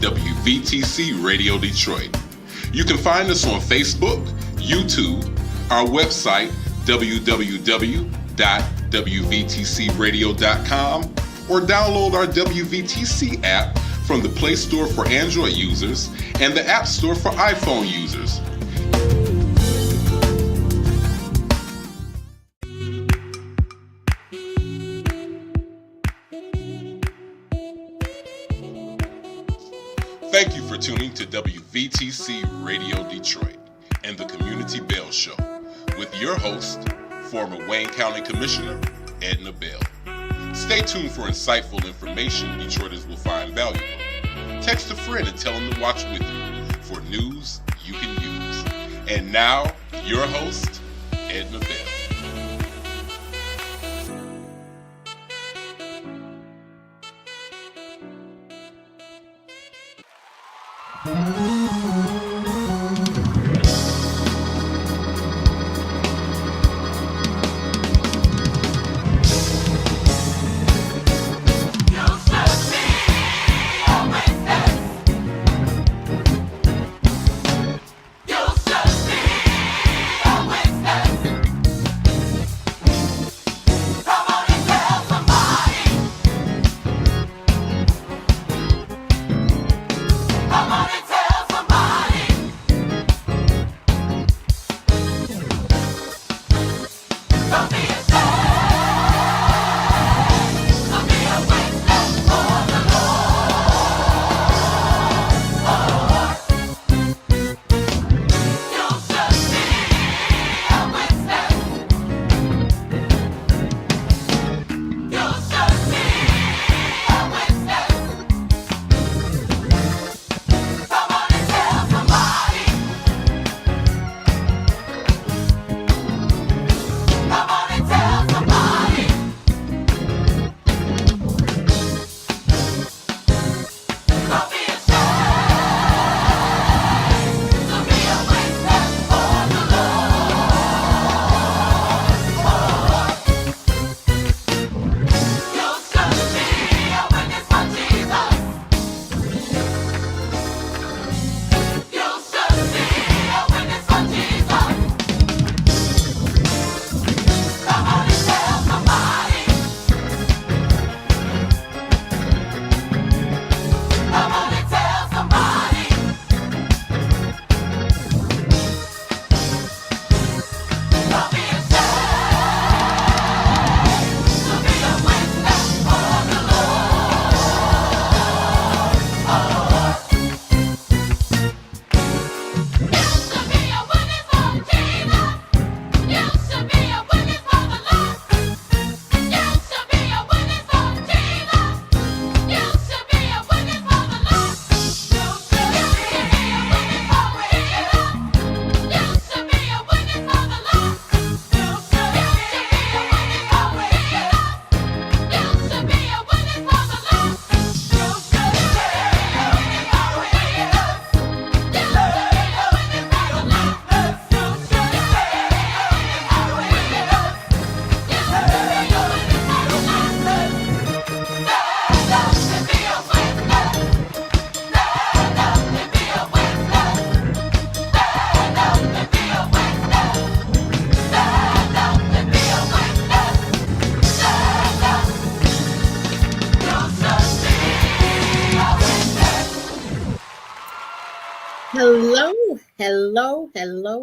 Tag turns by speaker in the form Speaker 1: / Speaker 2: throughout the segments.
Speaker 1: WVTC Radio Detroit. You can find us on Facebook, YouTube, our website, www.wvtcradio.com, or download our WVTC app from the Play Store for Android users and the App Store for iPhone users. Thank you for tuning to WVTC Radio Detroit and the Community Bell Show with your host, former Wayne County Commissioner, Edna Bell. Stay tuned for insightful information Detroiters will find valuable. Text a friend and tell them to watch with you for news you can use. And now, your host, Edna Bell.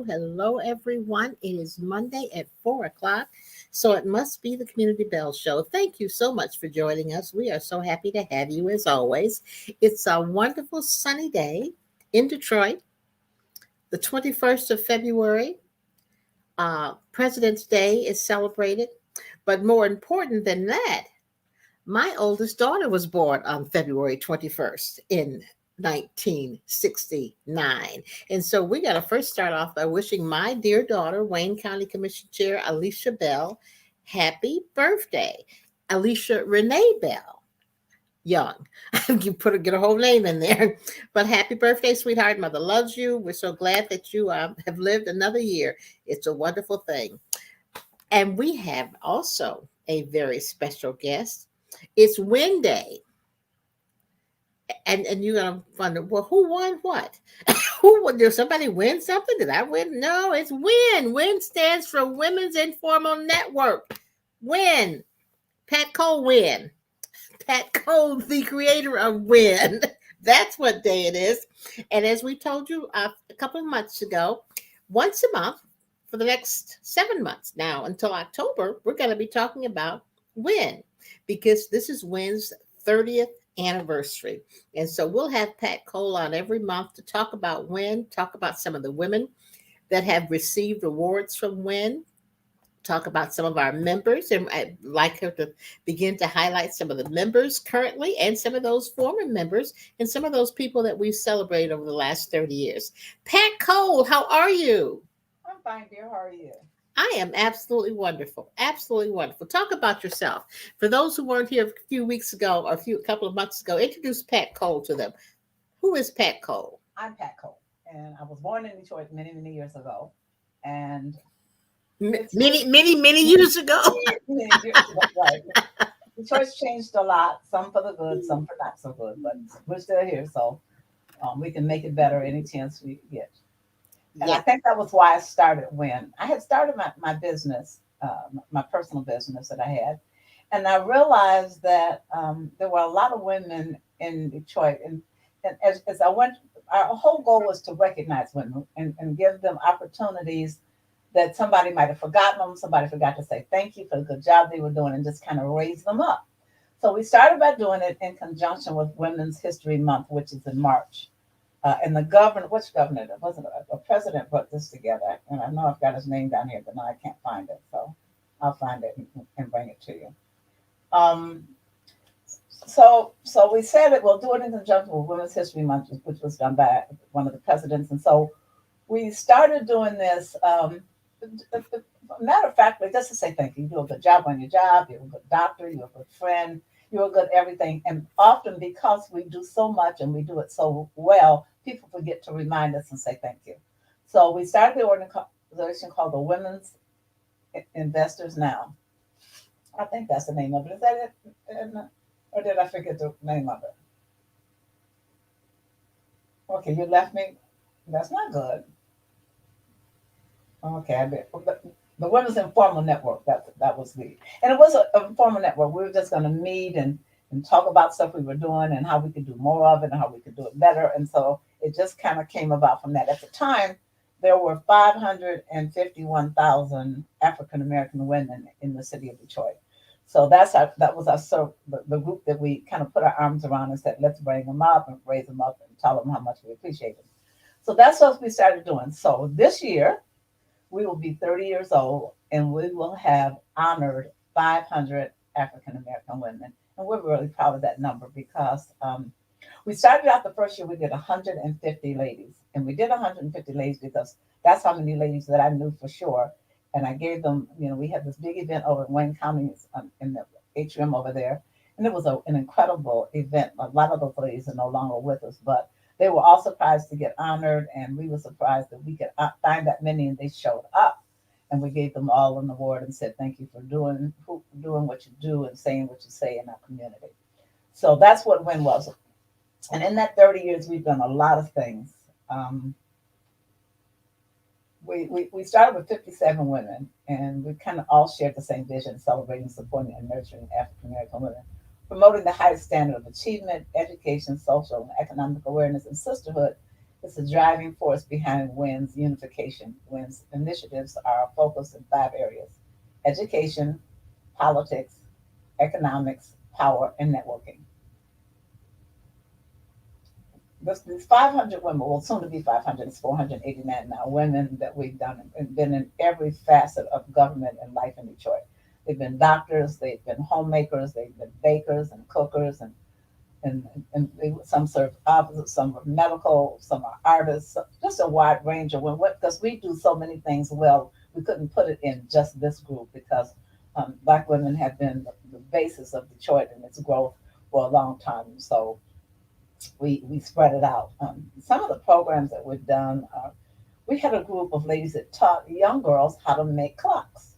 Speaker 2: Hello, everyone. It is Monday at 4 o'clock, so it must be the Community Bell Show. Thank you so much for joining us. We are so happy to have you as always. It's a wonderful sunny day in Detroit, the 21st of February. President's Day is celebrated, but more important than that, my oldest daughter was born on February 21st in 1969. And so we got to first start off by wishing my dear daughter, Wayne County Commission Chair Alicia Bell, happy birthday. Alicia Renee Bell Young. You get a whole name in there. But happy birthday, sweetheart. Mother loves you. We're so glad that you have lived another year. It's a wonderful thing. And we have also a very special guest. It's Wednesday. And you're gonna wonder, well, who won what? Who won? Did somebody win something? Did I win? No, it's WIN. WIN stands for Women's Informal Network. WIN. Pat Cole win. Pat Cole, the creator of WIN. That's what day it is. And as we told you a couple of months ago, once a month for the next 7 months now until October, we're going to be talking about WIN because this is WIN's 30th anniversary. And so we'll have Pat Cole on every month to talk about WIN, talk about some of the women that have received awards from WIN, talk about some of our members, and I'd like her to begin to highlight some of the members currently and some of those former members and some of those people that we've celebrated over the last 30 years. Pat Cole, how are you?
Speaker 3: I'm fine, dear. How are you?
Speaker 2: I am absolutely wonderful. Absolutely wonderful. Talk about yourself. For those who weren't here a few weeks ago or a couple of months ago, introduce Pat Cole to them. Who is Pat Cole?
Speaker 3: I'm Pat Cole, and I was born in Detroit many, many years ago. And it's
Speaker 2: Many, many, many years ago.
Speaker 3: many years ago, right? Detroit's changed a lot, some for the good, some for not so good, but we're still here, so we can make it better any chance we get. And I
Speaker 2: Yeah.
Speaker 3: think that was why I started when I had started my business, my personal business that I had. And I realized that there were a lot of women in Detroit. And as I went, our whole goal was to recognize women and give them opportunities that somebody might have forgotten them, somebody forgot to say thank you for the good job they were doing, and just kind of raise them up. So we started by doing it in conjunction with Women's History Month, which is in March. And the governor, which governor? It wasn't a president put this together, and I know I've got his name down here, but now I can't find it. So I'll find it and bring it to you. Um, so we said that we'll do it in conjunction with Women's History Month, which was done by one of the presidents. And so we started doing this. Matter of fact, just to say thank you. You do a good job on your job. You're a good doctor. You're a good friend. You're a good everything. And often because we do so much and we do it so well, people forget to remind us and say thank you. So we started the organization called the Women's Investors Now. I think that's the name of it. Is that it? Or did I forget the name of it? Okay, you left me. That's not good. Okay, I bet. The Women's Informal Network. That was the, and it was an informal network. We were just going to meet and talk about stuff we were doing and how we could do more of it and how we could do it better. And so it just kind of came about from that. At the time, there were 551,000 African American women in the city of Detroit. So that was the group that we kind of put our arms around and said, let's bring them up and raise them up and tell them how much we appreciate them. So that's what we started doing. So this year, we will be 30 years old and we will have honored 500 African American women. And we're really proud of that number because we started out the first year, we did 150 ladies. And we did 150 ladies because that's how many ladies that I knew for sure. And I gave them, we had this big event over in Wayne County in the atrium over there. And it was an incredible event. A lot of those ladies are no longer with us, but they were all surprised to get honored, and we were surprised that we could find that many, and they showed up. And we gave them all an award and said, thank you for doing what you do and saying what you say in our community. So that's what WIN was. And in that 30 years, we've done a lot of things. We started with 57 women, and we kind of all shared the same vision, celebrating, supporting, and nurturing African American women, promoting the highest standard of achievement, education, social, and economic awareness, and sisterhood is the driving force behind WIN's unification. WIN's initiatives are focused in 5 areas: education, politics, economics, power, and networking. These 500 women, well, soon to be 500, it's 489 now, women that we've done and been in every facet of government and life in Detroit. They've been doctors, they've been homemakers, they've been bakers and cookers, some serve offices, some are medical, some are artists, just a wide range of women. Because we do so many things well, we couldn't put it in just this group because Black women have been the basis of Detroit and its growth for a long time. So we spread it out. Some of the programs that we've done, we had a group of ladies that taught young girls how to make clocks.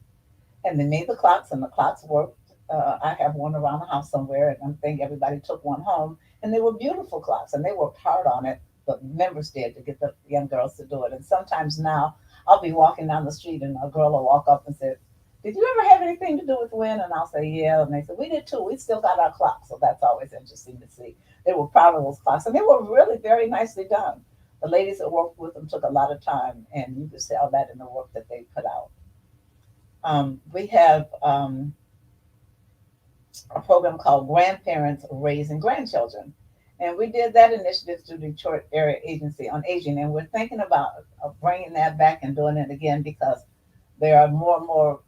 Speaker 3: And they made the clocks, and the clocks worked. I have one around the house somewhere, and I think everybody took one home. And they were beautiful clocks, and they worked hard on it. The members did to get the young girls to do it. And sometimes now I'll be walking down the street and a girl will walk up and say, "Did you ever have anything to do with Win?" And I'll say, "Yeah." And they said, "We did too. We still got our clocks." So that's always interesting to see. They were proud of those clocks, and they were really very nicely done. The ladies that worked with them took a lot of time, and you could see all that in the work that they put out. We have a program called Grandparents Raising Grandchildren. And we did that initiative through Detroit Area Agency on Aging. And we're thinking about bringing that back and doing it again because there are more and more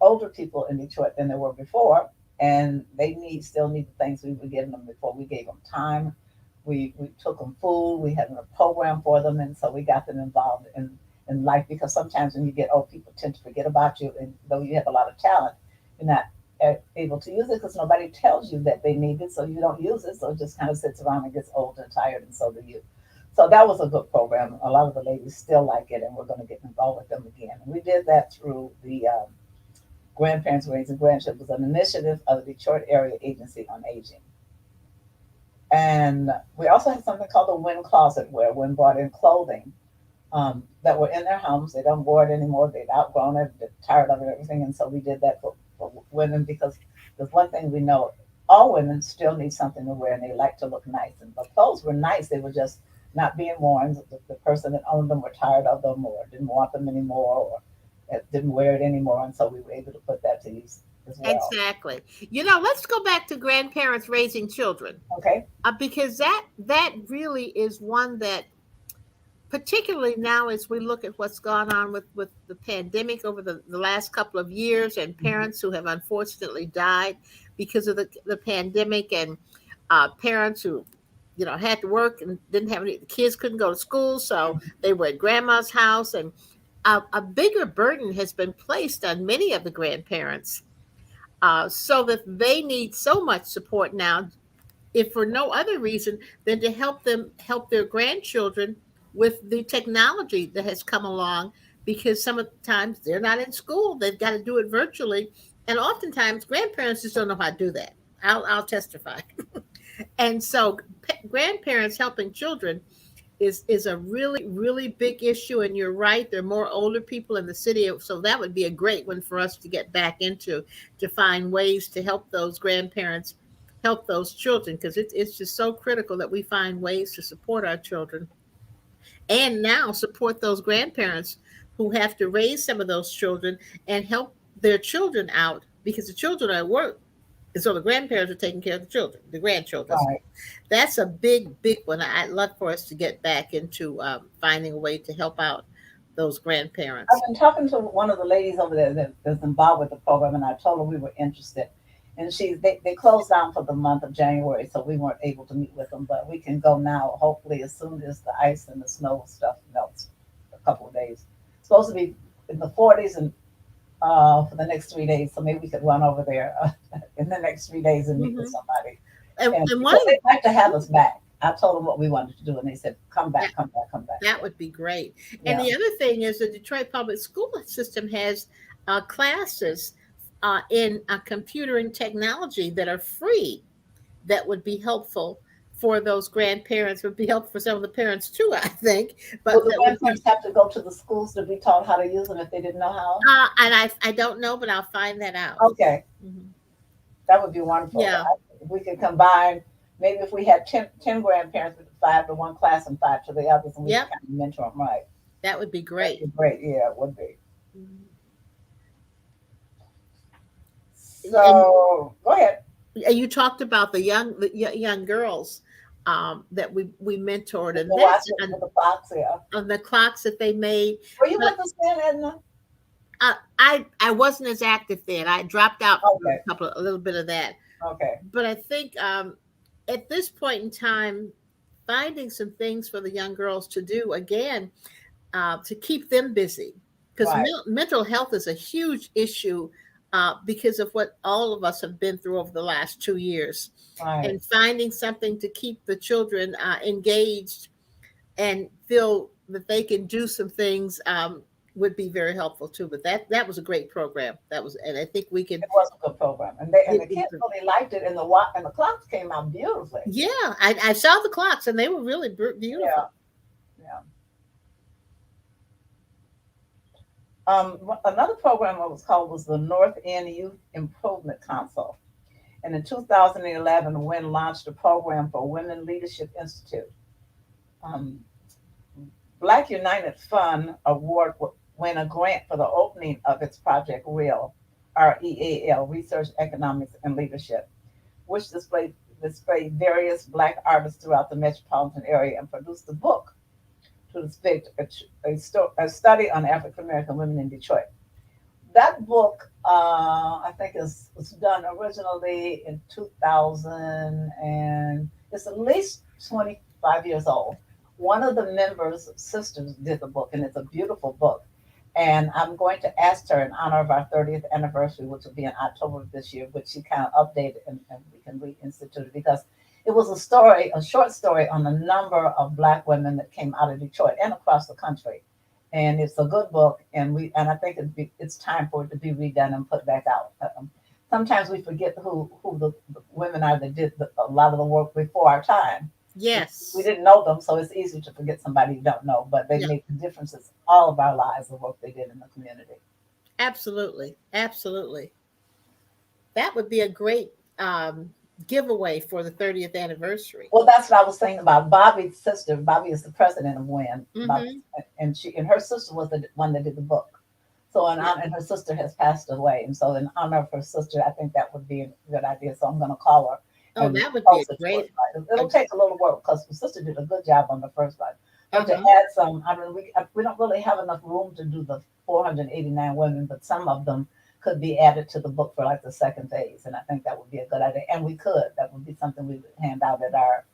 Speaker 3: older people in Detroit than there were before. And they still need the things we were giving them before. We gave them time. We took them food. We had a program for them. And so we got them involved in life because sometimes when you get old, people tend to forget about you. And though you have a lot of talent, you're not able to use it because nobody tells you that they need it, so you don't use it. So it just kind of sits around and gets old and tired, and so do you. So that was a good program. A lot of the ladies still like it, and we're going to get involved with them again. And we did that through the Grandparents Raising Grandchildren. It was an initiative of the Detroit Area Agency on Aging. And we also had something called the Win Closet, where Win brought in clothing that were in their homes. They don't wear it anymore. They'd outgrown it. They're tired of it and everything. And so we did that for women because there's one thing we know: all women still need something to wear, and they like to look nice. And the clothes were nice; they were just not being worn. The person that owned them were tired of them, or didn't want them anymore, or didn't wear it anymore. And so we were able to put that to use as well.
Speaker 2: Exactly. Let's go back to grandparents raising children,
Speaker 3: Okay.
Speaker 2: because that really is one that, particularly now as we look at what's gone on with the pandemic over the last couple of years, and
Speaker 3: Mhm.
Speaker 2: parents who have unfortunately died because of the pandemic, and parents who had to work and didn't have any, the kids couldn't go to school, so they were at grandma's house, and a bigger burden has been placed on many of the grandparents, so that they need so much support now, if for no other reason than to help them help their grandchildren with the technology that has come along, because some of the times they're not in school, they've got to do it virtually, and oftentimes grandparents just don't know how to do that. I'll testify. And so grandparents helping children is a really big issue, and you're right, there are more older people in the city, so that would be a great one for us to get back into, to find ways to help those grandparents help those children, because it's just so critical that we find ways to support our children, and now support those grandparents who have to raise some of those children and help their children out, because the children are at work, and so the grandparents are taking care of the children, the grandchildren.
Speaker 3: Right.
Speaker 2: That's a big one. I'd love for us to get back into finding a way to help out those
Speaker 3: I've
Speaker 2: grandparents.
Speaker 3: been talking to one of the ladies over there that's involved with the program, and I told her we were interested. And they closed down for the month of January, so we weren't able to meet with them. But we can go now, hopefully, as soon as the ice and the snow stuff melts. A couple of days. It's supposed to be in the 40s and for the next 3 days, so maybe we could run over there in the next 3 days and meet with
Speaker 2: Hmm.
Speaker 3: somebody.
Speaker 2: And,
Speaker 3: And
Speaker 2: and one
Speaker 3: because
Speaker 2: of
Speaker 3: they'd like to have us back. I told them what we wanted to do, and they said, "Come
Speaker 2: that
Speaker 3: back, come back, come back."
Speaker 2: that would be great. And
Speaker 3: Yeah.
Speaker 2: the other thing is the Detroit public school system has classes in computer and technology that are free, that would be helpful for those grandparents, would be helpful for some of the parents too, I think,
Speaker 3: Would
Speaker 2: but
Speaker 3: the
Speaker 2: that would be.
Speaker 3: grandparents have to go to the schools to be taught how to use them if they didn't know how?
Speaker 2: And I don't know, but I'll find that out.
Speaker 3: Okay,
Speaker 2: Mhm.
Speaker 3: that would be wonderful.
Speaker 2: Yeah,
Speaker 3: If we could combine, maybe if we had 10 grandparents, with five to one class and five to the others, and we could
Speaker 2: yep,
Speaker 3: kind of mentor them right.
Speaker 2: that would be
Speaker 3: That'd
Speaker 2: great.
Speaker 3: be great. Yeah, it would be.
Speaker 2: Mhm. And
Speaker 3: So go ahead.
Speaker 2: you talked about the young girls that we mentored,
Speaker 3: We
Speaker 2: and
Speaker 3: can
Speaker 2: that's
Speaker 3: watch it with the clocks here.
Speaker 2: on the clocks that they made.
Speaker 3: Were you
Speaker 2: But
Speaker 3: with us then, Edna?
Speaker 2: I wasn't as active then. I dropped out for
Speaker 3: Okay,
Speaker 2: a little bit of that.
Speaker 3: okay,
Speaker 2: But I think at this point in time, finding some things for the young girls to do again, to keep them busy, because
Speaker 3: right,
Speaker 2: mental health is a huge issue, because of what all of us have been through over the last 2 years,
Speaker 3: right.
Speaker 2: and finding something to keep the children engaged and feel that they can do some things. would be very helpful too. But that was a great program. That was, and I think we can.
Speaker 3: It was a good program, and they and
Speaker 2: It,
Speaker 3: the
Speaker 2: it,
Speaker 3: kids really liked it, and the clocks came out beautifully.
Speaker 2: yeah, I saw the clocks, and they were really
Speaker 3: Yeah,
Speaker 2: beautiful.
Speaker 3: yeah. Another program I was called was the North End Youth Improvement Council. And in 2011, WIN launched a program for Women Leadership Institute. Um, Black United Fund Award win a grant for the opening of its Project REAL, REAL, Research, Economics, and Leadership, which displayed various Black artists throughout the metropolitan area and produced a book to depict a study on African American women in Detroit. That book, I think, was done originally in 2000, and it's at least 25 years old. One of the members' sisters did the book, and it's a beautiful book. And I'm going to ask her in honor of our 30th anniversary, which will be in October of this year, which she kind of updated and we can reinstitute it, because it was a story, a short story on a number of Black women that came out of Detroit and across the country. And it's a good book, and I think it's time for it to be redone and put back out. Sometimes we forget who the women are that did a lot of the work before our time. We
Speaker 2: Yes.
Speaker 3: didn't know them, so it's easy to forget somebody you don't know, but they
Speaker 2: Yeah.
Speaker 3: made the differences all of our lives, the work they did in the community.
Speaker 2: Absolutely. Absolutely. That would be a great giveaway for the 30th anniversary.
Speaker 3: Well, that's what I was saying about Bobby's sister. Bobby is the president of WIN, Bobby,
Speaker 2: Hmm.
Speaker 3: and her sister was the one that did the book. So, and her sister has passed away, and so in honor of her sister, I think that would be a good idea. So I'm going to call her
Speaker 2: Oh,
Speaker 3: and
Speaker 2: that would be a
Speaker 3: post it to us.
Speaker 2: great.
Speaker 3: It'll take a little work because the sister did a good job on the first one. But to
Speaker 2: Uh-huh.
Speaker 3: add some, I mean, we don't really have enough room to do the 489 women, but some of them could be added to the book for like the second phase, and I think that would be a good idea. And we could, that would be something we would hand out at our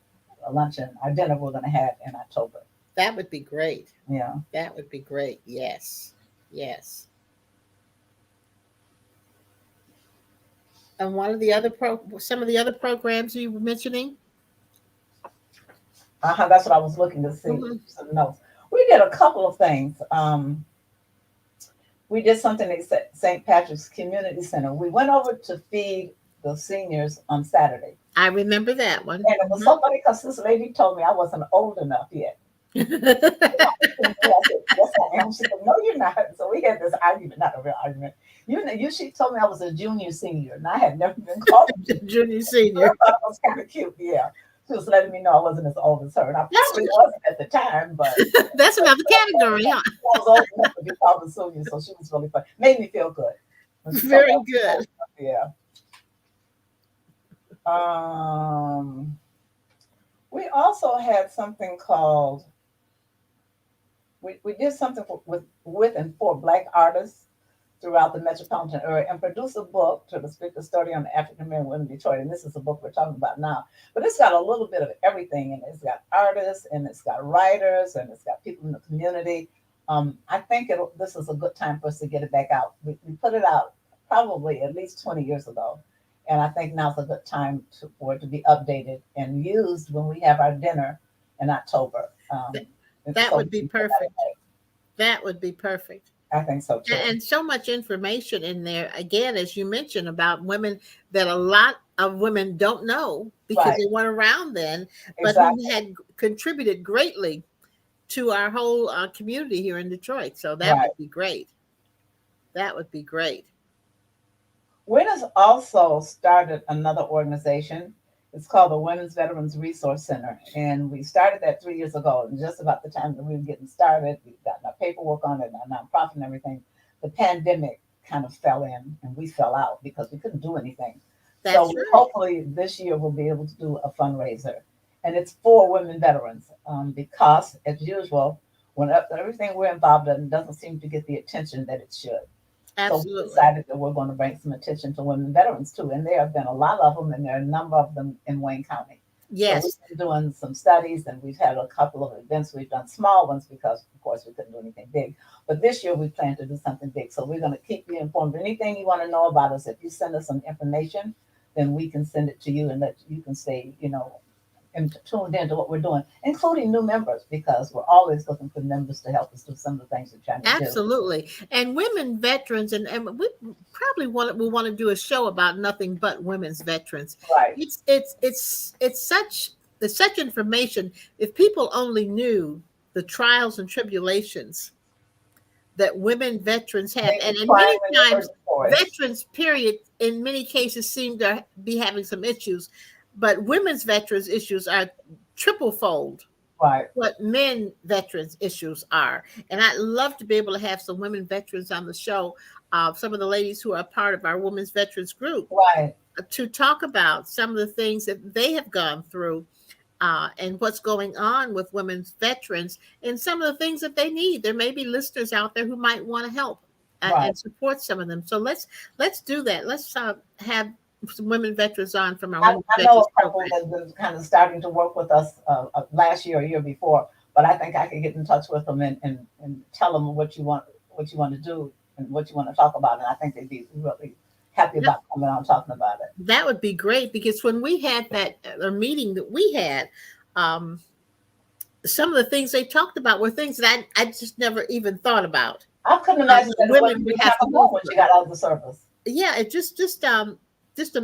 Speaker 3: luncheon, our dinner we're going to have in October.
Speaker 2: That would be great.
Speaker 3: Yeah.
Speaker 2: That would be great. Yes. Yes. And one of the other some of the other programs you were mentioning.
Speaker 3: That's what I was looking to see
Speaker 2: Hmm.
Speaker 3: some notes. We did a couple of things. We did something at St. Patrick's Community Center. We went over to feed the seniors on Saturday.
Speaker 2: I remember that one.
Speaker 3: And it was so funny because this lady told me I wasn't old enough yet.
Speaker 2: Hmm.
Speaker 3: I said, yes, I am. She said, no, you're not. So we had this argument, not a real argument. She told me I was a junior senior, and I had never been called a junior.
Speaker 2: Junior,
Speaker 3: I
Speaker 2: senior.
Speaker 3: thought it was kind of cute, yeah. She was letting me know I wasn't as old as her. And I
Speaker 2: That's
Speaker 3: probably wasn't at the time, but
Speaker 2: that's another category, huh?
Speaker 3: I was old enough to be called a senior, so she was really fun. Made me feel good. When she told me
Speaker 2: Very
Speaker 3: I was
Speaker 2: good.
Speaker 3: old enough, yeah. We also had something called, we did something with and for Black artists throughout the metropolitan area and produce a book to speak the story on the African American women in Detroit. And this is the book we're talking about now. But it's got a little bit of everything in it. It's got artists and it's got writers and it's got people in the community. I think this is a good time for us to get it back out. We put it out probably at least 20 years ago. And I think now's a good time for it to be updated and used when we have our dinner in October.
Speaker 2: That
Speaker 3: So
Speaker 2: would
Speaker 3: we
Speaker 2: be
Speaker 3: can put that
Speaker 2: perfect. That would be perfect.
Speaker 3: I think so too.
Speaker 2: And so much information in there. Again, as you mentioned about women that a lot of women don't know because
Speaker 3: Right.
Speaker 2: they weren't around then, but
Speaker 3: Exactly.
Speaker 2: who had contributed greatly to our whole community here in Detroit. So that
Speaker 3: Right.
Speaker 2: would be great. That would be great.
Speaker 3: WIN has also started another organization. It's called the Women's Veterans Resource Center. And we started that 3 years ago. And just about the time that we were getting started, we got our paperwork on it, our nonprofit and everything. The pandemic kind of fell in and we fell out because we couldn't do anything. So
Speaker 2: That's right.
Speaker 3: hopefully this year we'll be able to do a fundraiser. And it's for women veterans because, as usual, when everything we're involved in doesn't seem to get the attention that it should. So we
Speaker 2: Absolutely.
Speaker 3: decided that we're going to bring some attention to women veterans too. And there have been a lot of them, and there are a number of them in Wayne County. So we've
Speaker 2: Yes,
Speaker 3: been doing some studies, and we've had a couple of events. We've done small ones because, of course, we couldn't do anything big. But this year we plan to do something big. So we're going to keep you informed. Anything you want to know about us, if you send us some information, then we can send it to you and let you can say, and tuned into what we're doing, including new members, because we're always looking for members to help us do some of the things we're trying to do.
Speaker 2: Absolutely. And women veterans, and we probably want to do a show about nothing but women's veterans.
Speaker 3: Right,
Speaker 2: It's such information. If people only knew the trials and tribulations that women veterans have,
Speaker 3: they
Speaker 2: and
Speaker 3: were
Speaker 2: in
Speaker 3: crying
Speaker 2: many
Speaker 3: when they heard
Speaker 2: times
Speaker 3: the stories.
Speaker 2: veterans period in many cases seem to be having some issues, but women's veterans issues are triple fold
Speaker 3: Right,
Speaker 2: what men veterans issues are. And I'd love to be able to have some women veterans on the show, some of the ladies who are part of our women's veterans group,
Speaker 3: right,
Speaker 2: to talk about some of the things that they have gone through, and what's going on with women's veterans and some of the things that they need. There may be listeners out there who might want to help,
Speaker 3: right.
Speaker 2: and support some of them. So let's do that. Let's have some women veterans on from our women's
Speaker 3: I know
Speaker 2: veterans
Speaker 3: a couple
Speaker 2: program.
Speaker 3: that's been kind of starting to work with us last year or year before, but I think I could get in touch with them and tell them what you want to do and what you want to talk about, and I think they'd be really happy about coming on and talking about it.
Speaker 2: That would be great, because when we had that meeting that we had, some of the things they talked about were things that I just never even thought about.
Speaker 3: I couldn't imagine that
Speaker 2: Women
Speaker 3: women
Speaker 2: would
Speaker 3: would
Speaker 2: have
Speaker 3: have
Speaker 2: to
Speaker 3: to
Speaker 2: go
Speaker 3: move when she got out of the service.
Speaker 2: Yeah, it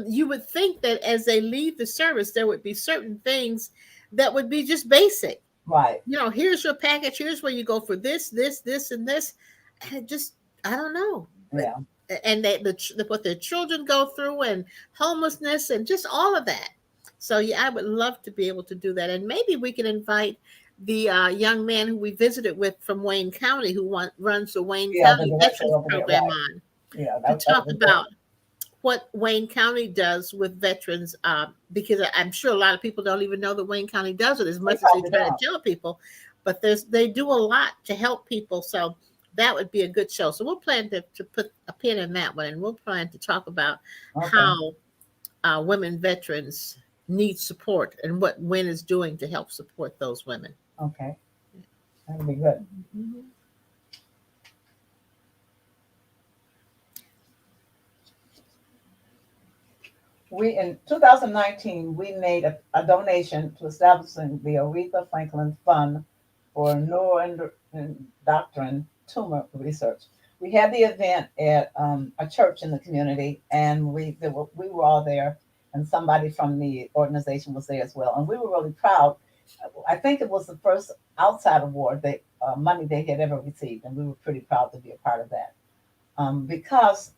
Speaker 2: you would think that as they leave the service, there would be certain things that would be just basic.
Speaker 3: Right,
Speaker 2: Here's your package. Here's where you go for this, and this. And it just, I don't know.
Speaker 3: yeah.
Speaker 2: And what their children go through, and homelessness, and just all of that. So yeah, I would love to be able to do that, and maybe we can invite the young man who we visited with from Wayne County, who runs the Wayne
Speaker 3: Yeah, the
Speaker 2: County
Speaker 3: director
Speaker 2: Veterans
Speaker 3: over there,
Speaker 2: Program
Speaker 3: right.
Speaker 2: on
Speaker 3: Yeah,
Speaker 2: to talk about what Wayne County does with veterans, because I'm sure a lot of people don't even know that Wayne County does it as much as they
Speaker 3: probably
Speaker 2: try to
Speaker 3: don't.
Speaker 2: tell people, but they do a lot to help people. So that would be a good show. So we'll plan to put a pin in that one, and we'll plan to talk about
Speaker 3: Okay.
Speaker 2: how women veterans need support and what WIN is doing to help support those women.
Speaker 3: Okay, that'd be good.
Speaker 2: Mm-hmm.
Speaker 3: We in 2019 we made a donation to establishing the Aretha Franklin Fund for neuroendocrine tumor research. We had the event at a church in the community, and we were all there, and somebody from the organization was there as well, and we were really proud. I think it was the first outside award money they had ever received, and we were pretty proud to be a part of that, because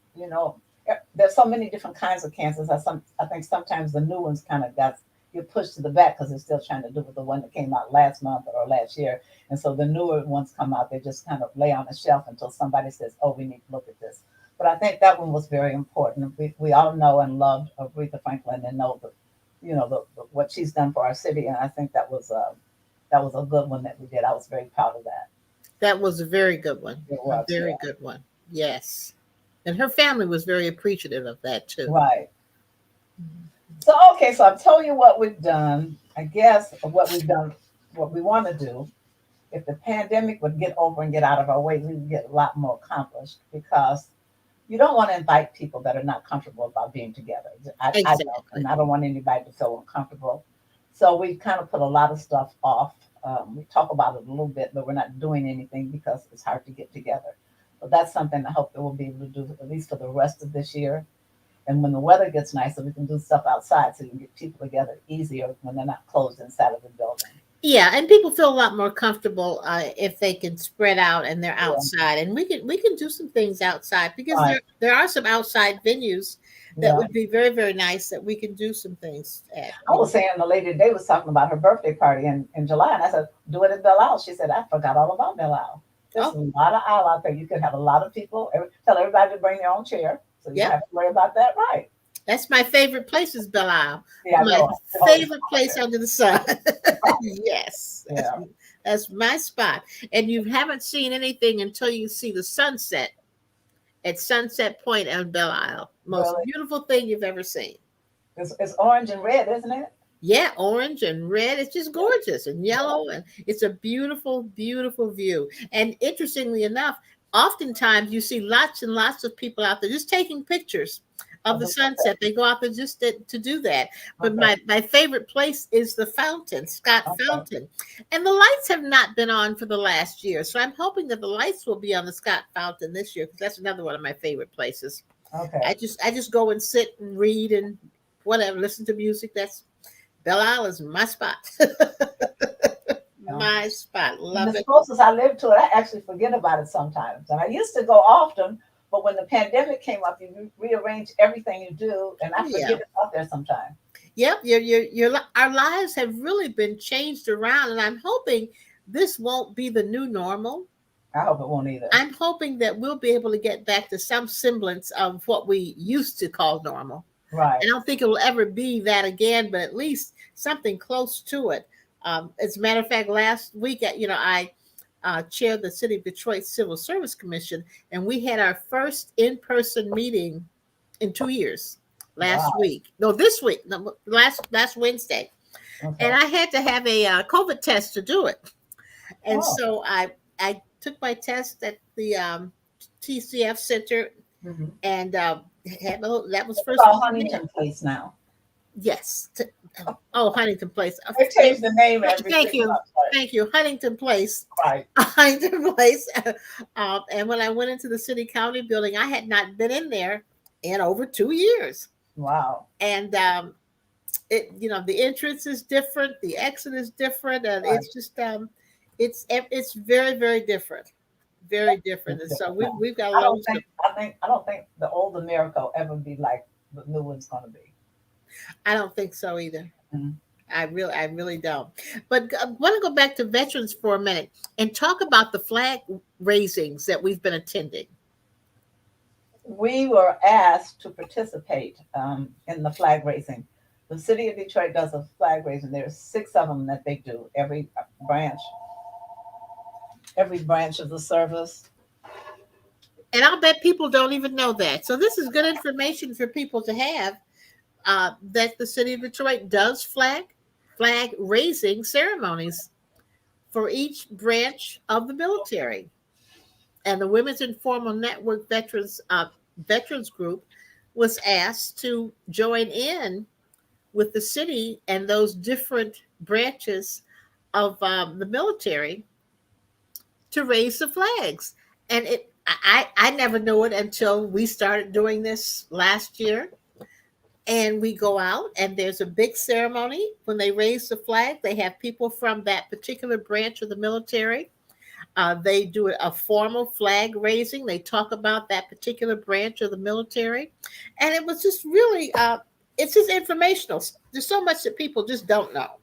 Speaker 3: there's so many different kinds of cancers. I think sometimes the new ones kind of get pushed to the back because they're still trying to do with the one that came out last month or last year. And so the newer ones come out, they just kind of lay on the shelf until somebody says, oh, we need to look at this. But I think that one was very important. We all know and love Aretha Franklin and know what she's done for our city. And I think that was a good one that we did. I was very proud of that.
Speaker 2: That was a very good one.
Speaker 3: It was,
Speaker 2: a very good one. Yes. And her family was very appreciative of that too.
Speaker 3: Right. So, okay, so I've told you what we've done. I guess what we've done, what we want to do. If the pandemic would get over and get out of our way, we would get a lot more accomplished, because you don't want to invite people that are not comfortable about being together.
Speaker 2: Exactly.
Speaker 3: I don't want anybody to feel uncomfortable. So we kind of put a lot of stuff off. We talk about it a little bit, but we're not doing anything because it's hard to get together. But that's something I hope that we'll be able to do at least for the rest of this year. And when the weather gets nicer, we can do stuff outside so you can get people together easier when they're not closed inside of the building.
Speaker 2: Yeah, and people feel a lot more comfortable if they can spread out and they're outside, and we can do some things outside, because there are some outside venues that would be very, very nice that we can do some things at.
Speaker 3: I was saying the lady today was talking about her birthday party in July, and I said, do it at Belle Isle. She said, I forgot all about Belle Isle. There's a lot of aisle out there. You could have a lot of people. Tell everybody to bring their own chair, so you don't have to worry about that. Right.
Speaker 2: That's my favorite place, is Belle Isle.
Speaker 3: Yeah,
Speaker 2: my favorite place under the sun. Yes.
Speaker 3: Yeah.
Speaker 2: That's my spot. And you haven't seen anything until you see the sunset at Sunset Point on Belle Isle. Most beautiful thing you've ever seen.
Speaker 3: It's orange and red, isn't it?
Speaker 2: Yeah, orange and red. It's just gorgeous, and yellow, and it's a beautiful, beautiful view. And interestingly enough, oftentimes you see lots and lots of people out there just taking pictures of
Speaker 3: of
Speaker 2: the
Speaker 3: the sunset.
Speaker 2: sunset. They go out there just to do that. But
Speaker 3: Okay.
Speaker 2: my favorite place is the fountain, Scott
Speaker 3: Okay.
Speaker 2: Fountain. And the lights have not been on for the last year. So I'm hoping that the lights will be on the Scott Fountain this year because that's another one of my favorite places.
Speaker 3: Okay.
Speaker 2: I just go and sit and read and whatever, listen to music. That's Belle Isle is my spot.
Speaker 3: Yeah.
Speaker 2: My spot.
Speaker 3: And
Speaker 2: Love
Speaker 3: as
Speaker 2: it.
Speaker 3: close as I live to it, I actually forget about it sometimes. And I used to go often, but when the pandemic came up, you rearrange everything you do, and I
Speaker 2: Oh yeah.
Speaker 3: forget about there sometimes.
Speaker 2: Yep, our lives have really been changed around, and I'm hoping this won't be the new normal.
Speaker 3: I hope it won't either.
Speaker 2: I'm hoping that we'll be able to get back to some semblance of what we used to call normal. I
Speaker 3: Right.
Speaker 2: don't think it will ever be that again, but at least something close to it. As a matter of fact, last week, I chaired the City of Detroit Civil Service Commission, and we had our first in-person meeting in 2 years last
Speaker 3: Wow.
Speaker 2: week. No, this week, no, last Wednesday, and
Speaker 3: Okay.
Speaker 2: I had to have a COVID test to do it. And
Speaker 3: Oh.
Speaker 2: so I took my test at the TCF Center,
Speaker 3: Hmm.
Speaker 2: and that was
Speaker 3: It's
Speaker 2: first
Speaker 3: called
Speaker 2: week there.
Speaker 3: Huntington Place now.
Speaker 2: Yes. Oh, Huntington Place.
Speaker 3: They change the name every
Speaker 2: Thank
Speaker 3: six
Speaker 2: you.
Speaker 3: months. Right.
Speaker 2: Thank you. Huntington Place.
Speaker 3: Right.
Speaker 2: Huntington Place. And when I went into the city county building, I had not been in there in over 2 years.
Speaker 3: Wow.
Speaker 2: And the entrance is different, the exit is different, and
Speaker 3: Right.
Speaker 2: it's just it's very, very different. Very different.
Speaker 3: It's
Speaker 2: And so
Speaker 3: different
Speaker 2: we've
Speaker 3: now.
Speaker 2: we've got a
Speaker 3: I
Speaker 2: long
Speaker 3: don't think. I don't think the old America will ever be like the new one's going to be.
Speaker 2: I don't think so either.
Speaker 3: Mhm.
Speaker 2: I really don't. But I want to go back to veterans for a minute and talk about the flag raisings that we've been attending.
Speaker 3: We were asked to participate in the flag raising. The city of Detroit does a flag raising. There's six of them that they do branch, every branch of the service.
Speaker 2: And I'll bet people don't even know that. So this is good information for people to have, that the city of Detroit does flag raising ceremonies for each branch of the military. And the Women's Informal Network Veterans Group was asked to join in with the city and those different branches of the military to raise the flags. And I never knew it until we started doing this last year. And we go out, and there's a big ceremony when they raise the flag. They have people from that particular branch of the military. They do a formal flag raising. They talk about that particular branch of the military, and it was just really, it's just informational. There's so much that people just don't know.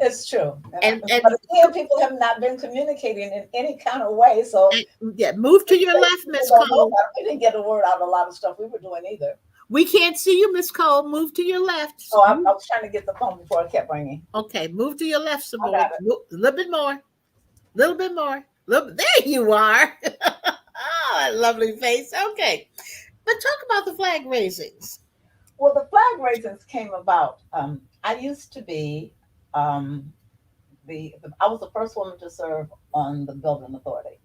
Speaker 3: It's true.
Speaker 2: And
Speaker 3: But again, people have not been communicating in any kind of way. So
Speaker 2: yeah, move to your left,
Speaker 3: people
Speaker 2: Miss
Speaker 3: don't know
Speaker 2: Cole.
Speaker 3: about it. We didn't get the word out a lot of stuff we were doing either.
Speaker 2: We can't see you, Miss Cole. Move to your left.
Speaker 3: So I was trying to get the phone before it kept ringing.
Speaker 2: Okay, move to your left some
Speaker 3: I
Speaker 2: more.
Speaker 3: got it.
Speaker 2: A little bit more. Little bit more. There you are. Oh, lovely face. Okay. But talk about the flag raisings.
Speaker 3: Well, the flag raisins came about. I used to be I was the first woman to serve on the building authority.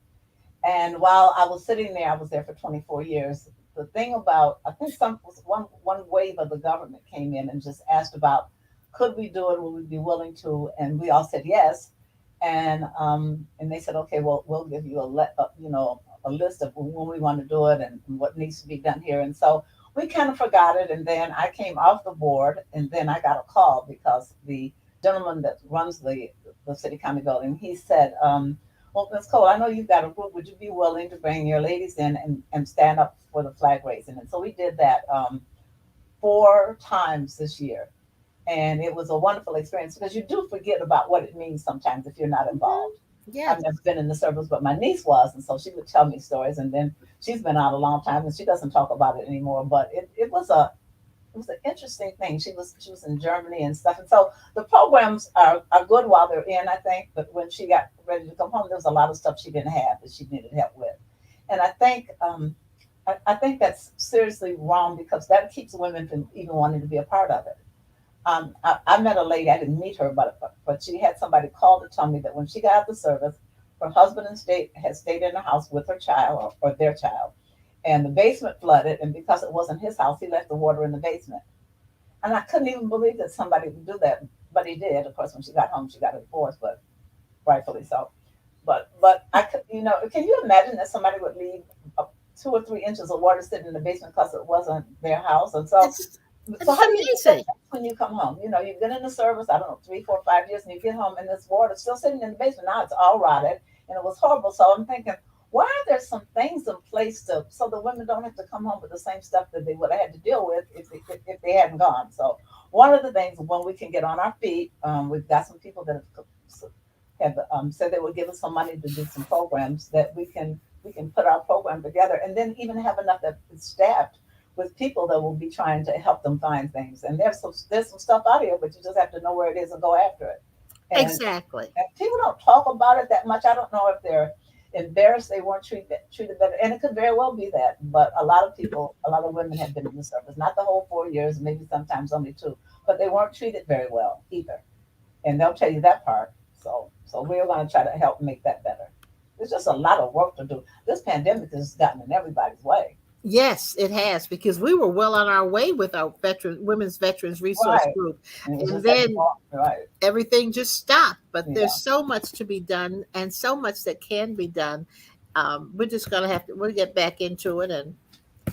Speaker 3: And while I was sitting there, I was there for 24 years. The thing about, I think one wave of the government came in and just asked about, could we do it? Would we be willing to? And we all said yes. And they said, okay, well, we'll give you a list of when we want to do it and what needs to be done here. And so we kind of forgot it. And then I came off the board, and then I got a call because the gentleman that runs the city county building, he said, well, Ms. Cole, I know you've got a group. Would you be willing to bring your ladies in and stand up for the flag raising? And so we did that 4 times this year. And it was a wonderful experience because you do forget about what it means sometimes if you're not involved.
Speaker 2: Yeah.
Speaker 3: I've never been in the service, but my niece was. And so she would tell me stories. And then she's been out a long time and she doesn't talk about it anymore. But it was an interesting thing. She was in Germany and stuff. And so the programs are good while they're in, I think. But when she got ready to come home, there was a lot of stuff she didn't have that she needed help with. And I think that's seriously wrong because that keeps women from even wanting to be a part of it. I met a lady, I didn't meet her, but she had somebody call to tell me that when she got out of the service, her husband had stayed in the house with her child or their child. and the basement flooded. And because it wasn't his house, he left the water in the basement. And I couldn't even believe that somebody would do that, but he did. Of course, when she got home, she got a divorce, but rightfully so. But I could, can you imagine that somebody would leave 2 or 3 inches of water sitting in the basement because it wasn't their house? And so,
Speaker 2: It's,
Speaker 3: so
Speaker 2: it's
Speaker 3: how do you do
Speaker 2: amazing.
Speaker 3: that when you come home? You've been in the service, I don't know, 3, 4, 5 years, and you get home and this water still sitting in the basement. Now it's all rotted, and it was horrible. So I'm thinking, why are there some things in place so the women don't have to come home with the same stuff that they would have had to deal with if they hadn't gone? So one of the things when we can get on our feet, we've got some people that have said they would give us some money to do some programs that we can put our program together, and then even have enough that is staffed with people that will be trying to help them find things. And there's some stuff out here, but you just have to know where it is and go after it. And,
Speaker 2: Exactly.
Speaker 3: and people don't talk about it that much. I don't know if they're embarrassed they weren't treated better, and it could very well be that. But a lot of women have been in the service, not the whole 4 years, maybe sometimes only 2, but they weren't treated very well either, and they'll tell you that part. So we're going to try to help make that better. There's just a lot of work to do. This pandemic has gotten in everybody's way.
Speaker 2: Yes, it has, because we were well on our way with our women's veterans resource
Speaker 3: Right.
Speaker 2: group,
Speaker 3: And it was
Speaker 2: and
Speaker 3: just like,
Speaker 2: then
Speaker 3: right.
Speaker 2: everything just stopped. But there's
Speaker 3: Yeah.
Speaker 2: so much to be done, and so much that can be done. We're just gonna have to we'll get back into it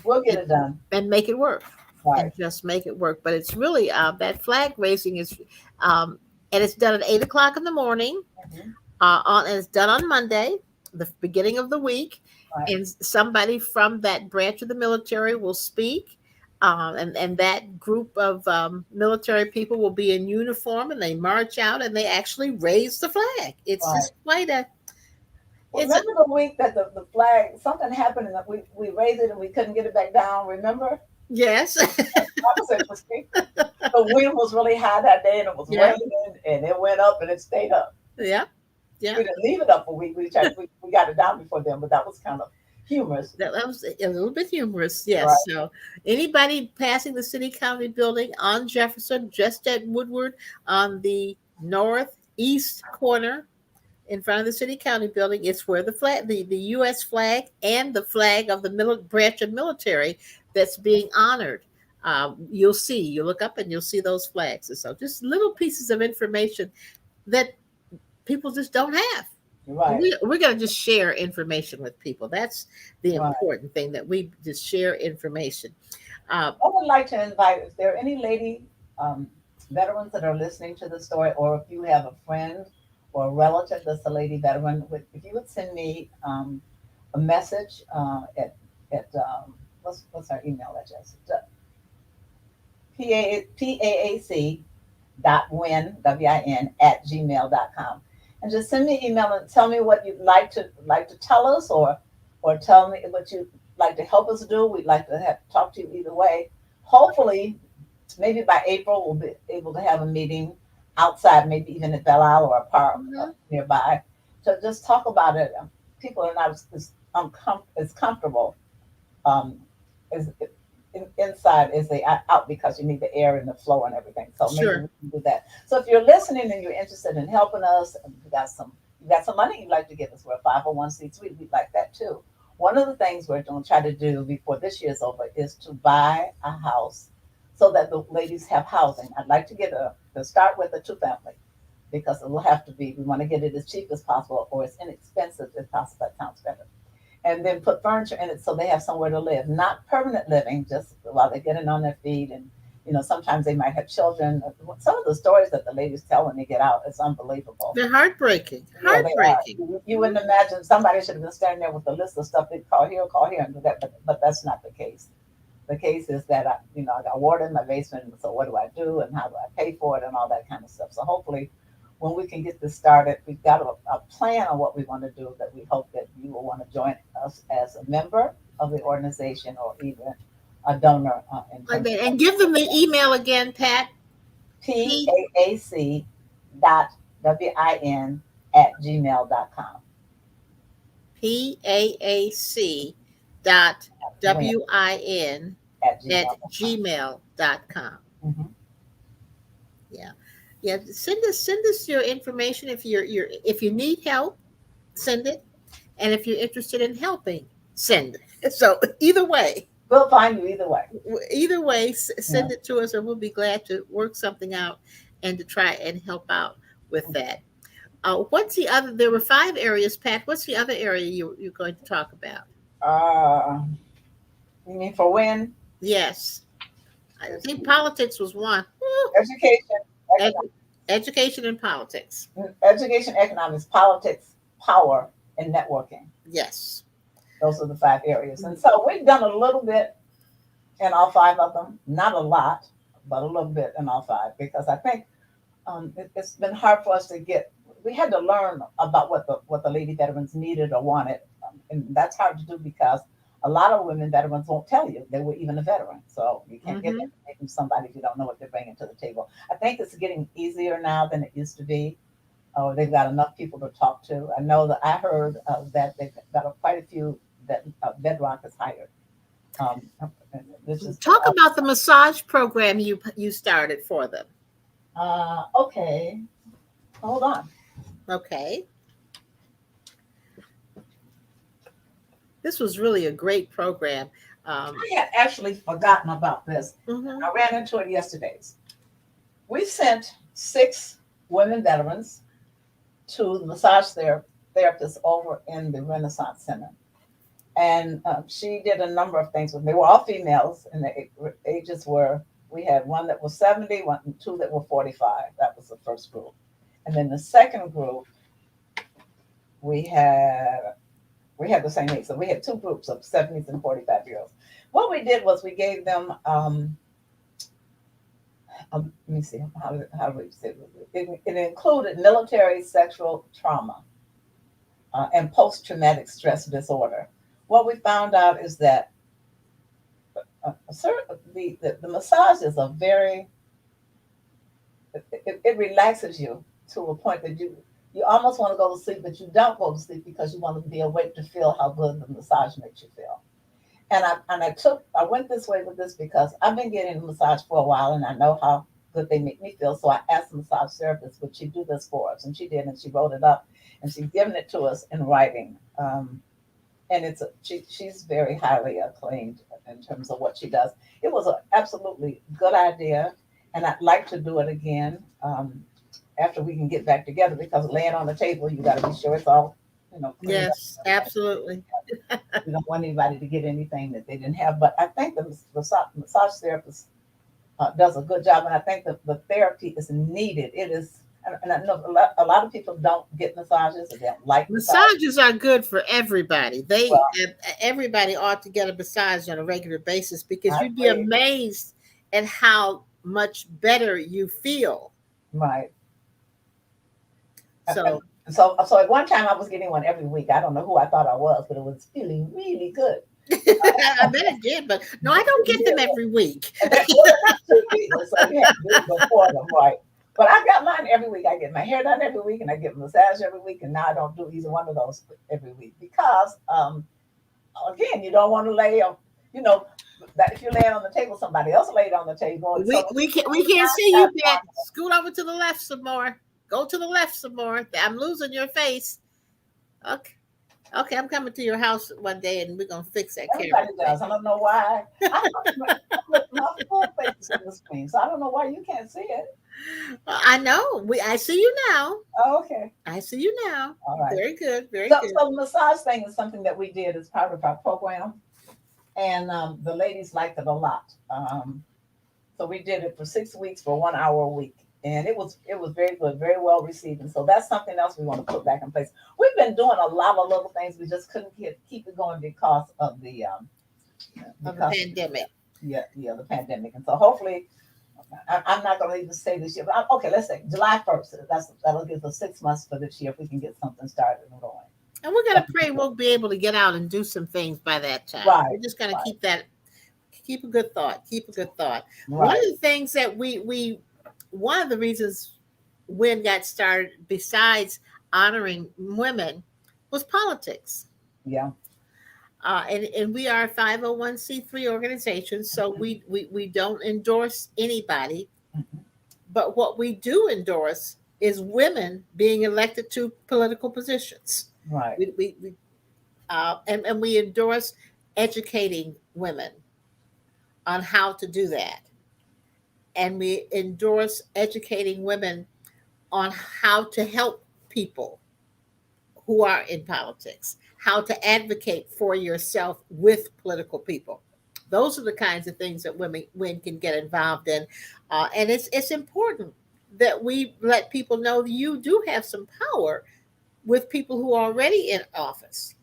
Speaker 3: We'll get
Speaker 2: and
Speaker 3: it done.
Speaker 2: and make it work, and
Speaker 3: Right.
Speaker 2: just make it work. But it's really that flag raising is, um, and it's done at 8 o'clock in the morning.
Speaker 3: Mhm.
Speaker 2: And it's done on Monday, the beginning of the week,
Speaker 3: Right.
Speaker 2: and somebody from that branch of the military will speak. And that group of military people will be in uniform, and they march out and they actually raise the flag. It's
Speaker 3: Right.
Speaker 2: just quite a, it's a,
Speaker 3: Remember the week that the flag, something happened and that we raised it and we couldn't get it back down? Remember?
Speaker 2: yes.
Speaker 3: That was interesting. The wind was really high that day and it was
Speaker 2: Yeah,
Speaker 3: raining and it went up and it stayed up.
Speaker 2: yeah, yeah.
Speaker 3: We didn't leave it up a week. We got it down before then, but that was kind of humorous.
Speaker 2: That was a little bit humorous, yes.
Speaker 3: Right.
Speaker 2: So, anybody passing the city county building on Jefferson, just at Woodward, on the northeast corner in front of the city county building, it's where the U.S. flag and the flag of the branch of military that's being honored. You look up and you'll see those flags. And so, just little pieces of information that people just don't have.
Speaker 3: Right.
Speaker 2: We're going to just share information with people. That's the
Speaker 3: Right.
Speaker 2: important thing, that we just share information. Uh,
Speaker 3: I would like to invite, if there are any lady veterans that are listening to the story, or if you have a friend or a relative that's a lady veteran, if you would send me a message at what's our email address? PAAC dot win at gmail.com, and just send me an email and tell me what you'd like to tell us, or tell me what you'd like to help us do. We'd like to talk to you either way. Hopefully, maybe by April we'll be able to have a meeting outside, maybe even at Belle Isle or a park
Speaker 2: mhm.
Speaker 3: nearby, to just talk about it. People are not as comfortable um, as inside as they are out, because you need the air and the flow and everything. So maybe
Speaker 2: Sure.
Speaker 3: we can do that. So if you're listening and you're interested in helping us, and you got some money you'd like to give us, we're a 501c3. We'd like that too. One of the things we're going to try to do before this year's over is to buy a house so that the ladies have housing. I'd like to to start with a 2-family, because it will have to be. We want to get it as cheap as possible or as inexpensive as possible. That sounds better. And then put furniture in it so they have somewhere to live, not permanent living, just while they're getting on their feet. And sometimes they might have children. Some of the stories that the ladies tell when they get out, it's unbelievable.
Speaker 2: They're heartbreaking.
Speaker 3: Yeah, they are.
Speaker 2: Heartbreaking.
Speaker 3: You wouldn't imagine somebody should have been standing there with a list of stuff they call here, and do that, but that's not the case. The case is that I got water in my basement, and so what do I do, and how do I pay for it, and all that kind of stuff. So hopefully, when we can get this started, we've got a plan on what we want to do, that we hope that you will want to join us as a member of the organization, or even a donor.
Speaker 2: And give them the email again, Pat. P
Speaker 3: PAAC .win at gmail.com.
Speaker 2: PAAC dot
Speaker 3: Win
Speaker 2: WIN
Speaker 3: at
Speaker 2: at
Speaker 3: gmail.com.
Speaker 2: gmail.com.
Speaker 3: Mm-hmm.
Speaker 2: Yeah. Yeah. Send us your information. If you need help, send it. And if you're interested in helping, send it. So either way,
Speaker 3: We'll find you either way.
Speaker 2: send
Speaker 3: Yeah.
Speaker 2: it to us, and we'll be glad to work something out and to try and help out with that. What's the other? There were 5 areas, Pat. What's the other area you're going to talk about?
Speaker 3: Uh, you mean for when?
Speaker 2: Yes, I think politics was one. Woo!
Speaker 3: Education,
Speaker 2: Ed- Education and politics.
Speaker 3: education, economics, politics, power, and networking.
Speaker 2: Yes.
Speaker 3: Those are the 5 areas. And so we've done a little bit in all 5 of them. Not a lot, but a little bit in all 5, because I think it's been hard for us to get. We had to learn about what the lady veterans needed or wanted, and that's hard to do because a lot of women veterans won't tell you they were even a veteran. So you can't get information from somebody if you don't know what they're bringing to the table. I think it's getting easier now than it used to be. They've got enough people to talk to. I know that I heard that they've got quite a few that Bedrock has hired. Um, this is
Speaker 2: Talk about the massage program you started for them.
Speaker 3: Okay. Hold on.
Speaker 2: Okay. This was really a great program.
Speaker 3: I had actually forgotten about this.
Speaker 2: Mhm.
Speaker 3: I ran into it yesterday. We sent 6 women veterans to the massage therapist over in the Renaissance Center. And she did a number of things with me. They were all females, and the ages were, we had one that was 70, and 2 that were 45. That was the first group. And then the second group, we had the same age. So we had 2 groups of 70s and 45-year-olds. What we did was we gave them, let me see, how do we say it? It included military sexual trauma and post-traumatic stress disorder. What we found out is that the massage is a very, it relaxes you to a point that you almost want to go to sleep, but you don't go to sleep because you want to be awake to feel how good the massage makes you feel. And I went this way with this because I've been getting a massage for a while, and I know how good they make me feel. So I asked the massage therapist, would she do this for us? And she did, and she wrote it up, and she's given it to us in writing. And she's very highly acclaimed in terms of what she does. It was an absolutely good idea, and I'd like to do it again after we can get back together, because laying on the table, you got to be sure it's all, cleaned
Speaker 2: Yes,
Speaker 3: up.
Speaker 2: absolutely.
Speaker 3: We don't want anybody to get anything that they didn't have. But I think the massage therapist does a good job, and I think that the therapy is needed. It is, and I know a lot of people don't get massages, or they don't like
Speaker 2: Massages are good for everybody.
Speaker 3: Well,
Speaker 2: Everybody ought to get a massage on a regular basis, because
Speaker 3: I
Speaker 2: you'd be
Speaker 3: agree.
Speaker 2: amazed at how much better you feel.
Speaker 3: Right.
Speaker 2: So
Speaker 3: So at one time I was getting one every week. I don't know who I thought I was, but it was feeling really good.
Speaker 2: I bet it did, but no, I don't get them every week.
Speaker 3: And that, well, not too either, so you had to do it before them, right? But I got mine every week. I get my hair done every week, and I get a massage every week. And now I don't do either one of those every week because, again, you don't want to lay on, that if you're laying on the table, somebody else laid on the table. And
Speaker 2: We can't see you, Pat. Scoot over to the left some more. Go to the left some more. I'm losing your face. Okay, I'm coming to your house one day, and we're gonna fix that camera.
Speaker 3: Everybody does. I don't know why. My full face is in the screen, so I don't know why you can't see it.
Speaker 2: I know. I see you now.
Speaker 3: Oh, okay.
Speaker 2: I see you now.
Speaker 3: All right.
Speaker 2: Very good. Very
Speaker 3: So,
Speaker 2: good.
Speaker 3: so the massage thing is something that we did as part of our program, and the ladies liked it a lot. So we did it for 6 weeks for 1 hour a week, and it was very good, very well received. And so that's something else we want to put back in place. We've been doing a lot of little things. We just couldn't keep it going because of the
Speaker 2: Pandemic.
Speaker 3: Yeah, the pandemic. And so hopefully, I'm not going to even say this year, but okay, let's say July 1st. That'll give us 6 months for this year if we can get something started and going.
Speaker 2: And we're gonna pray we'll be able to get out and do some things by that time.
Speaker 3: Right,
Speaker 2: We're just gonna
Speaker 3: right.
Speaker 2: keep a good thought. Keep a good thought.
Speaker 3: Right.
Speaker 2: One of the things that one of the reasons WIN got started, besides honoring women, was politics.
Speaker 3: Yeah.
Speaker 2: And we are a 501c3 organization, so we don't endorse anybody.
Speaker 3: Mhm.
Speaker 2: But what we do endorse is women being elected to political positions.
Speaker 3: Right.
Speaker 2: And we endorse educating women on how to do that. And we endorse educating women on how to help people who are in politics, how to advocate for yourself with political people. Those are the kinds of things that women can get involved in, and it's important that we let people know that you do have some power with people who are already in office,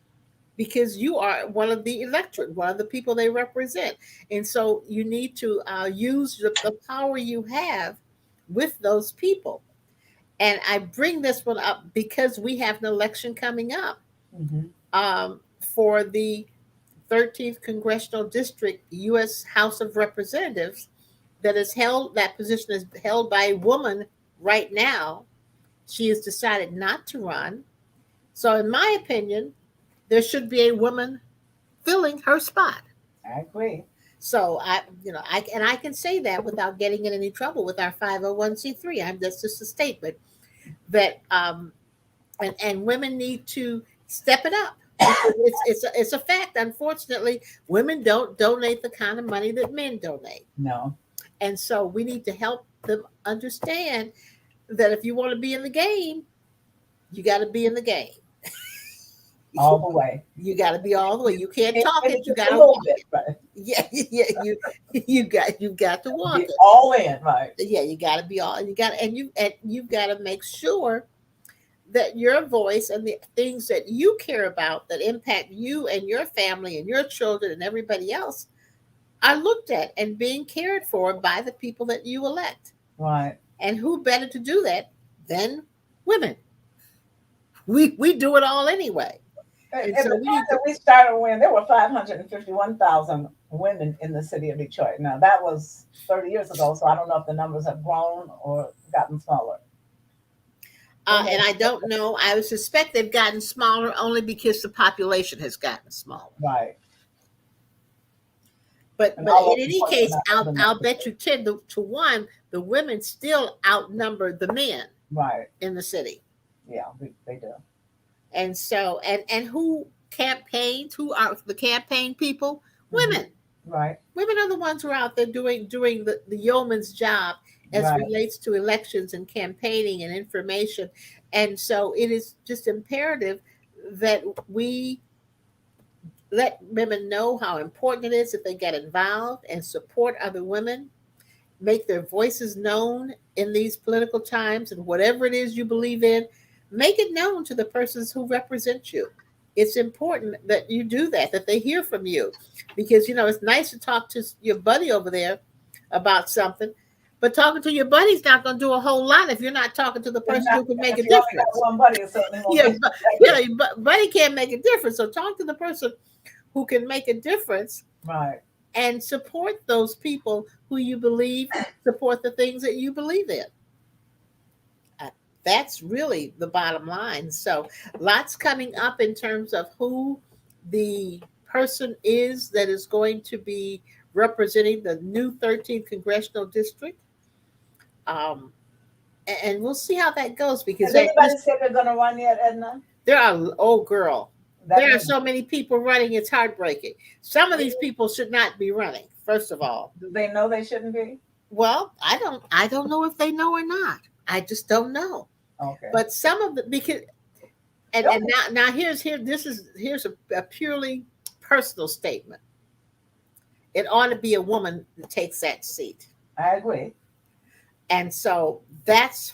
Speaker 2: because you are one of the electorate, one of the people they represent, and so you need to use the power you have with those people. And I bring this one up because we have an election coming up
Speaker 3: Mhm.
Speaker 2: for the 13th Congressional District, U.S. House of Representatives, that position is held by a woman right now. She has decided not to run. So, in my opinion, there should be a woman filling her spot.
Speaker 3: I agree.
Speaker 2: So I can say that without getting in any trouble with our 501c3. That's just a statement that and women need to step it up. It's a fact. Unfortunately, women don't donate the kind of money that men donate,
Speaker 3: No,
Speaker 2: and so we need to help them understand that if you want to be in the game, you got to be in the game.
Speaker 3: all the way.
Speaker 2: You got to be all the way. You can't talk
Speaker 3: Maybe
Speaker 2: it. You
Speaker 3: just
Speaker 2: got
Speaker 3: a
Speaker 2: to
Speaker 3: little
Speaker 2: walk
Speaker 3: bit,
Speaker 2: it.
Speaker 3: right?
Speaker 2: Yeah, yeah. You've got to walk
Speaker 3: Be
Speaker 2: it.
Speaker 3: all in, right?
Speaker 2: Yeah, you got to be all. And you've got to make sure that your voice and the things that you care about that impact you and your family and your children and everybody else are looked at and being cared for by the people that you elect.
Speaker 3: Right.
Speaker 2: And who better to do that than women? We do it all anyway. And
Speaker 3: At
Speaker 2: so
Speaker 3: the
Speaker 2: we
Speaker 3: time
Speaker 2: need
Speaker 3: that
Speaker 2: to.
Speaker 3: we started when there were 551,000 women in the city of Detroit. Now that was 30 years ago, so I don't know if the numbers have grown or gotten smaller.
Speaker 2: And I don't know. I would suspect they've gotten smaller only because the population has gotten smaller.
Speaker 3: Right.
Speaker 2: But
Speaker 3: And all
Speaker 2: in
Speaker 3: those
Speaker 2: any
Speaker 3: reports are
Speaker 2: case,
Speaker 3: not
Speaker 2: I'll
Speaker 3: other
Speaker 2: I'll
Speaker 3: numbers.
Speaker 2: bet you 10 to 1, the women still outnumber the men
Speaker 3: Right.
Speaker 2: in the city.
Speaker 3: Yeah, they do.
Speaker 2: And so and who campaigns? Who are the campaign people?
Speaker 3: Mhm.
Speaker 2: Women.
Speaker 3: Right.
Speaker 2: Women are the ones who are out there doing the yeoman's job as
Speaker 3: Right.
Speaker 2: relates to elections and campaigning and information. And so it is just imperative that we let women know how important it is that they get involved and support other women, make their voices known in these political times, and whatever it is you believe in, make it known to the persons who represent you. It's important that you do that, that they hear from you, because it's nice to talk to your buddy over there about something, but talking to your buddy's not going to do a whole lot if you're not talking to the
Speaker 3: If
Speaker 2: person
Speaker 3: not,
Speaker 2: who can make
Speaker 3: if
Speaker 2: a
Speaker 3: you only got
Speaker 2: difference.
Speaker 3: one buddy, it certainly won't
Speaker 2: Yeah,
Speaker 3: make
Speaker 2: but
Speaker 3: you effective.
Speaker 2: your buddy can't make a difference. So talk to the person who can make a difference
Speaker 3: Right.
Speaker 2: and support those people who you believe support the things that you believe in. Uh, That's really the bottom line. So, lots coming up in terms of who the person is that is going to be representing the new 13th congressional district. Um, and we'll see how that goes because
Speaker 3: Has anybody said they're going to run yet, Edna?
Speaker 2: there are, oh girl,
Speaker 3: That
Speaker 2: there are
Speaker 3: means
Speaker 2: so many people running, it's heartbreaking. Some of these people should not be running, first of all.
Speaker 3: do they know they shouldn't be?
Speaker 2: Well, I don't know if they know or not. I just don't know.
Speaker 3: Okay.
Speaker 2: But some of the because and now here's a purely personal statement. It ought to be a woman that takes that seat.
Speaker 3: I agree.
Speaker 2: And so that's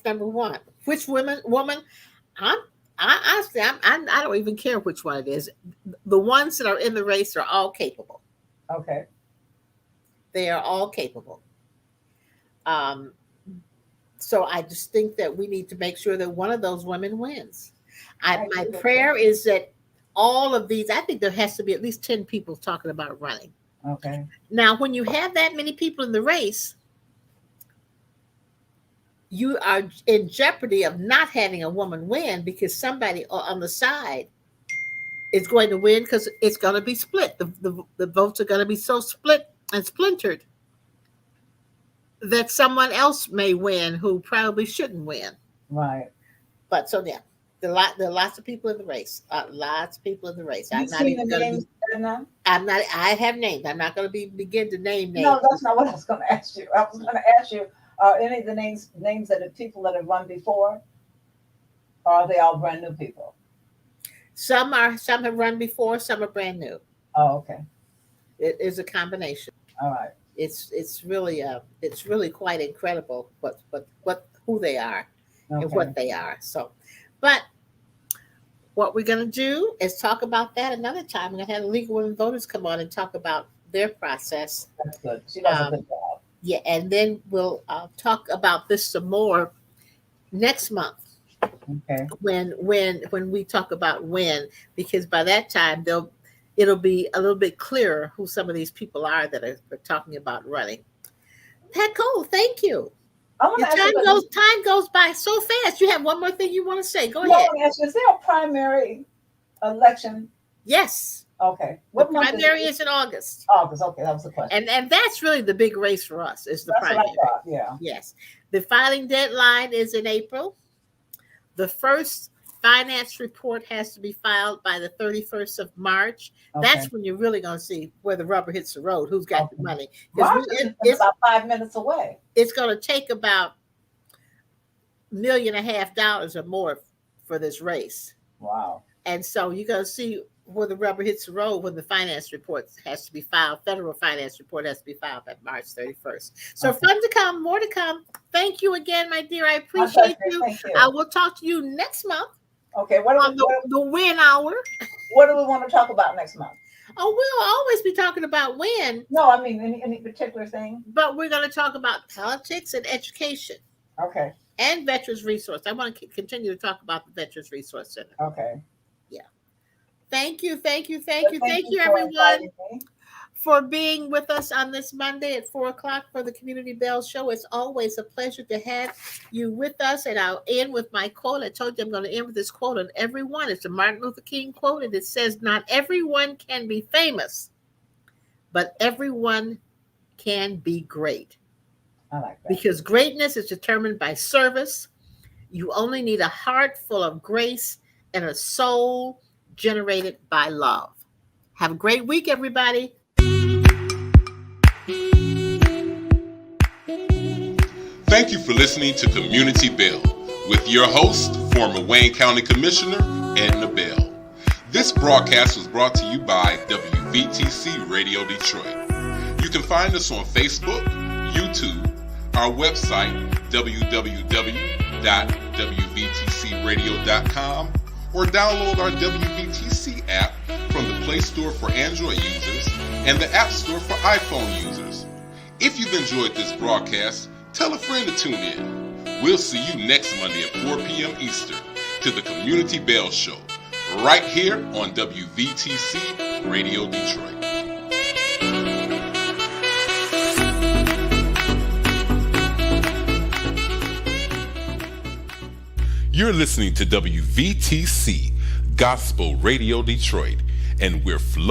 Speaker 2: number one. Which woman I'm I honestly I don't even care which one it is. The ones that are in the race are all capable.
Speaker 3: Okay.
Speaker 2: They are all capable. Um, so I just think that we need to make sure that one of those women wins.
Speaker 3: I
Speaker 2: My
Speaker 3: agree with
Speaker 2: prayer is that all of these, I think there has to be at least 10 people talking about running.
Speaker 3: Okay.
Speaker 2: Now, when you have that many people in the race, you are in jeopardy of not having a woman win because somebody on the side is going to win because it's going to be split. The votes are going to be so split and splintered that someone else may win who probably shouldn't win.
Speaker 3: Right.
Speaker 2: But so yeah, there are lots of people in the race. Lots of people in the race. I'm
Speaker 3: You've
Speaker 2: not
Speaker 3: seen
Speaker 2: even
Speaker 3: the
Speaker 2: going to
Speaker 3: names,
Speaker 2: be.
Speaker 3: Edna?
Speaker 2: I have names. I'm not going to begin to name names.
Speaker 3: No, that's not what I was going to ask you. I was going to ask you, are any of the names that the people that have run before, or are they all brand new people?
Speaker 2: Some have run before, some are brand new.
Speaker 3: Oh, okay.
Speaker 2: It is a combination.
Speaker 3: All right.
Speaker 2: It's really quite incredible who they are and
Speaker 3: Okay.
Speaker 2: what they are. So, but what we're going to do is talk about that another time. We're going to have the Legal Women Voters come on and talk about their process.
Speaker 3: That's good. She does a good job.
Speaker 2: Yeah, and then we'll talk about this some more next month.
Speaker 3: Okay.
Speaker 2: When we talk about when, because by that time it'll be a little bit clearer who some of these people are that are talking about running. Pat Cole, thank you. Time goes by so fast. You have one more thing you want to say? Go ahead.
Speaker 3: Is there a primary election?
Speaker 2: Yes.
Speaker 3: Okay.
Speaker 2: What the primary is in August.
Speaker 3: August. Okay, that was the question.
Speaker 2: And that's really the big race for us. Is the primary?
Speaker 3: What I thought, yeah.
Speaker 2: Yes. The filing deadline is in April. The first finance report has to be filed by the 31st of March. Okay. That's when you're really going to see where the rubber hits the road, who's got the money.
Speaker 3: It's about 5 minutes away.
Speaker 2: It's going to take about $1.5 million or more for this race.
Speaker 3: Wow.
Speaker 2: And so you're going to see where the rubber hits the road when the finance report has to be filed. Federal finance report has to be filed by March 31st. So fun to come, more to come. Thank you again, my dear. I appreciate you.
Speaker 3: Thank you.
Speaker 2: I will talk to you next month.
Speaker 3: Okay.
Speaker 2: The win hour.
Speaker 3: What do we want to talk about next month?
Speaker 2: Oh, we'll always be talking about win.
Speaker 3: No, I mean any particular thing.
Speaker 2: But we're going to talk about politics and education.
Speaker 3: Okay.
Speaker 2: And Veterans Resource. I want to continue to talk about the Veterans Resource Center.
Speaker 3: Okay.
Speaker 2: Yeah. Thank you, everyone, for being with us on this Monday at 4:00 for the Community Bell Show. It's always a pleasure to have you with us. And I'll end with my quote. I told you I'm going to end with this quote on everyone. It's a Martin Luther King quote, and it says, "Not everyone can be famous, but everyone can be great."
Speaker 3: I like that.
Speaker 2: Because greatness is determined by service. You only need a heart full of grace and a soul generated by love. Have a great week, everybody.
Speaker 1: Thank you for listening to Community Bell with your host, former Wayne County Commissioner Edna Bell. This broadcast was brought to you by WVTC Radio Detroit. You can find us on Facebook, YouTube, our website, www.wvtcradio.com, or download our WVTC app from the Play Store for Android users and the App Store for iPhone users. If you've enjoyed this broadcast, tell a friend to tune in. We'll see you next Monday at 4 p.m. Eastern to the Community Bell Show, right here on WVTC Radio Detroit. You're listening to WVTC Gospel Radio Detroit, and we're